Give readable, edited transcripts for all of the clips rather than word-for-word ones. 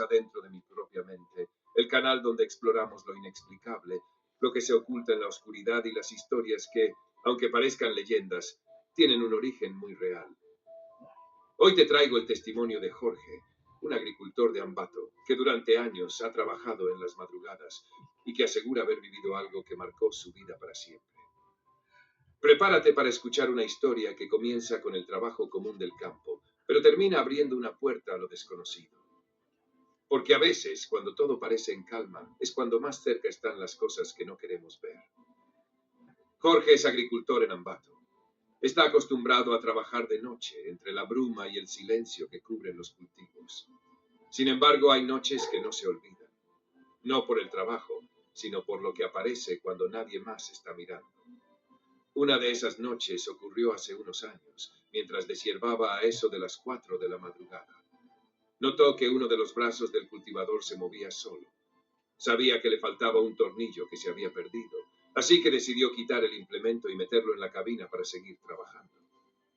adentro de mi propia mente, el canal donde exploramos lo inexplicable, lo que se oculta en la oscuridad y las historias que, aunque parezcan leyendas, tienen un origen muy real. Hoy te traigo el testimonio de Jorge, un agricultor de Ambato, que durante años ha trabajado en las madrugadas y que asegura haber vivido algo que marcó su vida para siempre. Prepárate para escuchar una historia que comienza con el trabajo común del campo, pero termina abriendo una puerta a lo desconocido. Porque a veces, cuando todo parece en calma, es cuando más cerca están las cosas que no queremos ver. Jorge es agricultor en Ambato. Está acostumbrado a trabajar de noche, entre la bruma y el silencio que cubren los cultivos. Sin embargo, hay noches que no se olvidan. No por el trabajo, sino por lo que aparece cuando nadie más está mirando. Una de esas noches ocurrió hace unos años, mientras deshiervaba a eso de las 4 de la madrugada. Notó que uno de los brazos del cultivador se movía solo. Sabía que le faltaba un tornillo que se había perdido, así que decidió quitar el implemento y meterlo en la cabina para seguir trabajando.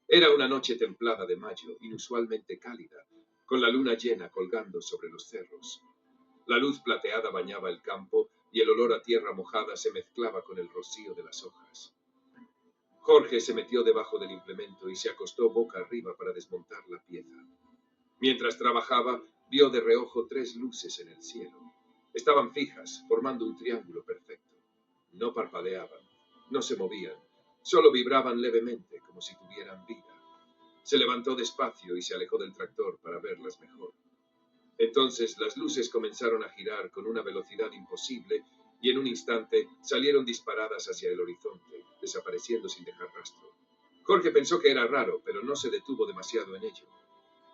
Era una noche templada de mayo, inusualmente cálida, con la luna llena colgando sobre los cerros. La luz plateada bañaba el campo y el olor a tierra mojada se mezclaba con el rocío de las hojas. Jorge se metió debajo del implemento y se acostó boca arriba para desmontar la pieza. Mientras trabajaba, vio de reojo 3 luces en el cielo. Estaban fijas, formando un triángulo perfecto. No parpadeaban, no se movían, solo vibraban levemente, como si tuvieran vida. Se levantó despacio y se alejó del tractor para verlas mejor. Entonces las luces comenzaron a girar con una velocidad imposible y en un instante salieron disparadas hacia el horizonte, desapareciendo sin dejar rastro. Jorge pensó que era raro, pero no se detuvo demasiado en ello.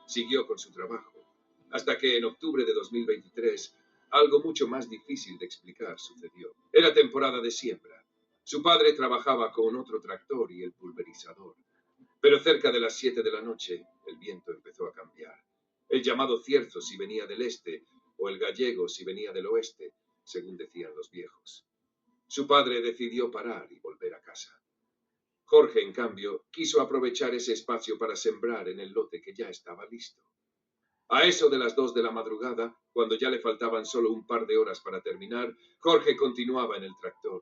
Siguió con su trabajo, hasta que en octubre de 2023, algo mucho más difícil de explicar sucedió. Era temporada de siembra. Su padre trabajaba con otro tractor y el pulverizador. Pero cerca de las 7 de la noche, el viento empezó a cambiar. El llamado cierzo si venía del este, o el gallego si venía del oeste, según decían los viejos. Su padre decidió parar y volver a casa. Jorge, en cambio, quiso aprovechar ese espacio para sembrar en el lote que ya estaba listo. A eso de las 2 de la madrugada, cuando ya le faltaban solo un par de horas para terminar, Jorge continuaba en el tractor.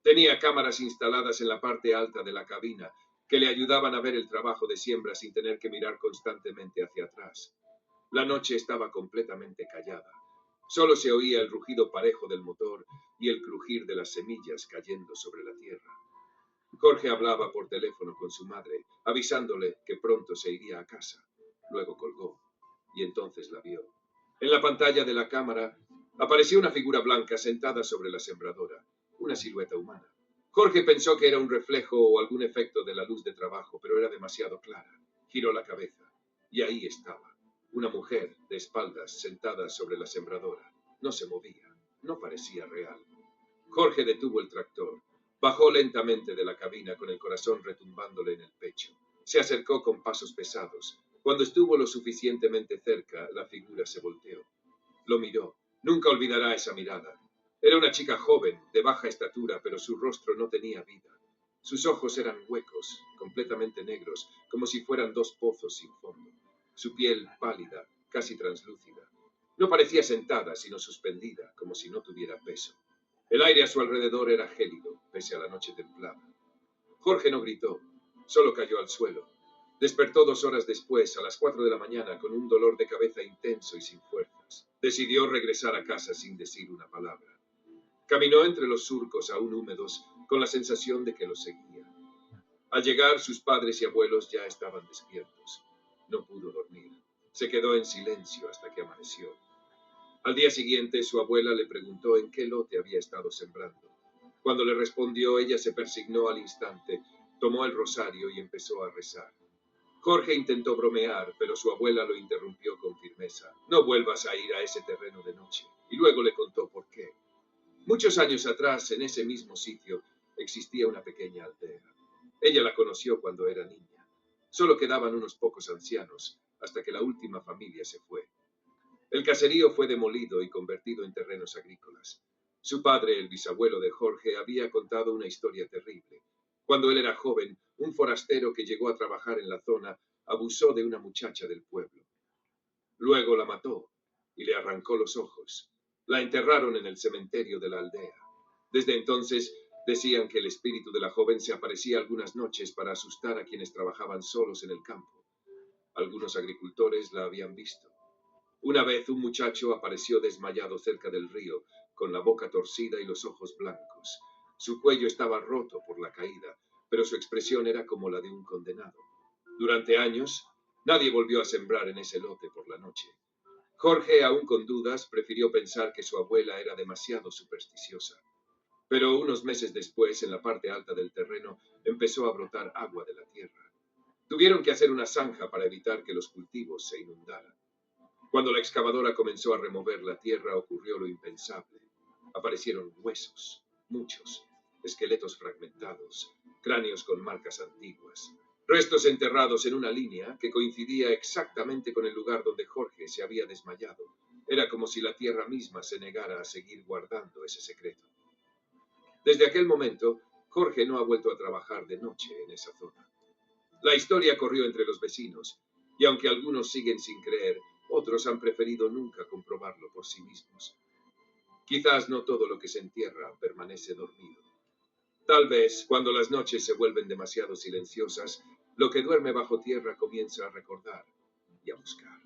Tenía cámaras instaladas en la parte alta de la cabina que le ayudaban a ver el trabajo de siembra sin tener que mirar constantemente hacia atrás. La noche estaba completamente callada. Solo se oía el rugido parejo del motor y el crujir de las semillas cayendo sobre la tierra. Jorge hablaba por teléfono con su madre, avisándole que pronto se iría a casa. Luego colgó, y entonces la vio. En la pantalla de la cámara apareció una figura blanca sentada sobre la sembradora, una silueta humana. Jorge pensó que era un reflejo o algún efecto de la luz de trabajo, pero era demasiado clara. Giró la cabeza, y ahí estaba, una mujer de espaldas sentada sobre la sembradora. No se movía, no parecía real. Jorge detuvo el tractor. Bajó lentamente de la cabina con el corazón retumbándole en el pecho. Se acercó con pasos pesados. Cuando estuvo lo suficientemente cerca, la figura se volteó. Lo miró. Nunca olvidará esa mirada. Era una chica joven, de baja estatura, pero su rostro no tenía vida. Sus ojos eran huecos, completamente negros, como si fueran 2 pozos sin fondo. Su piel pálida, casi translúcida. No parecía sentada, sino suspendida, como si no tuviera peso. El aire a su alrededor era gélido, pese a la noche templada. Jorge no gritó, solo cayó al suelo. Despertó 2 horas después, a las 4 de la mañana, con un dolor de cabeza intenso y sin fuerzas. Decidió regresar a casa sin decir una palabra. Caminó entre los surcos aún húmedos, con la sensación de que lo seguían. Al llegar, sus padres y abuelos ya estaban despiertos. No pudo dormir. Se quedó en silencio hasta que amaneció. Al día siguiente, su abuela le preguntó en qué lote había estado sembrando. Cuando le respondió, ella se persignó al instante, tomó el rosario y empezó a rezar. Jorge intentó bromear, pero su abuela lo interrumpió con firmeza. No vuelvas a ir a ese terreno de noche. Y luego le contó por qué. Muchos años atrás, en ese mismo sitio, existía una pequeña aldea. Ella la conoció cuando era niña. Solo quedaban unos pocos ancianos, hasta que la última familia se fue. El caserío fue demolido y convertido en terrenos agrícolas. Su padre, el bisabuelo de Jorge, había contado una historia terrible. Cuando él era joven, un forastero que llegó a trabajar en la zona abusó de una muchacha del pueblo. Luego la mató y le arrancó los ojos. La enterraron en el cementerio de la aldea. Desde entonces decían que el espíritu de la joven se aparecía algunas noches para asustar a quienes trabajaban solos en el campo. Algunos agricultores la habían visto. Una vez un muchacho apareció desmayado cerca del río, con la boca torcida y los ojos blancos. Su cuello estaba roto por la caída, pero su expresión era como la de un condenado. Durante años, nadie volvió a sembrar en ese lote por la noche. Jorge, aún con dudas, prefirió pensar que su abuela era demasiado supersticiosa. Pero unos meses después, en la parte alta del terreno, empezó a brotar agua de la tierra. Tuvieron que hacer una zanja para evitar que los cultivos se inundaran. Cuando la excavadora comenzó a remover la tierra, ocurrió lo impensable. Aparecieron huesos, muchos, esqueletos fragmentados, cráneos con marcas antiguas, restos enterrados en una línea que coincidía exactamente con el lugar donde Jorge se había desmayado. Era como si la tierra misma se negara a seguir guardando ese secreto. Desde aquel momento, Jorge no ha vuelto a trabajar de noche en esa zona. La historia corrió entre los vecinos, y aunque algunos siguen sin creer, otros han preferido nunca comprobarlo por sí mismos. Quizás no todo lo que se entierra permanece dormido. Tal vez, cuando las noches se vuelven demasiado silenciosas, lo que duerme bajo tierra comienza a recordar y a buscar.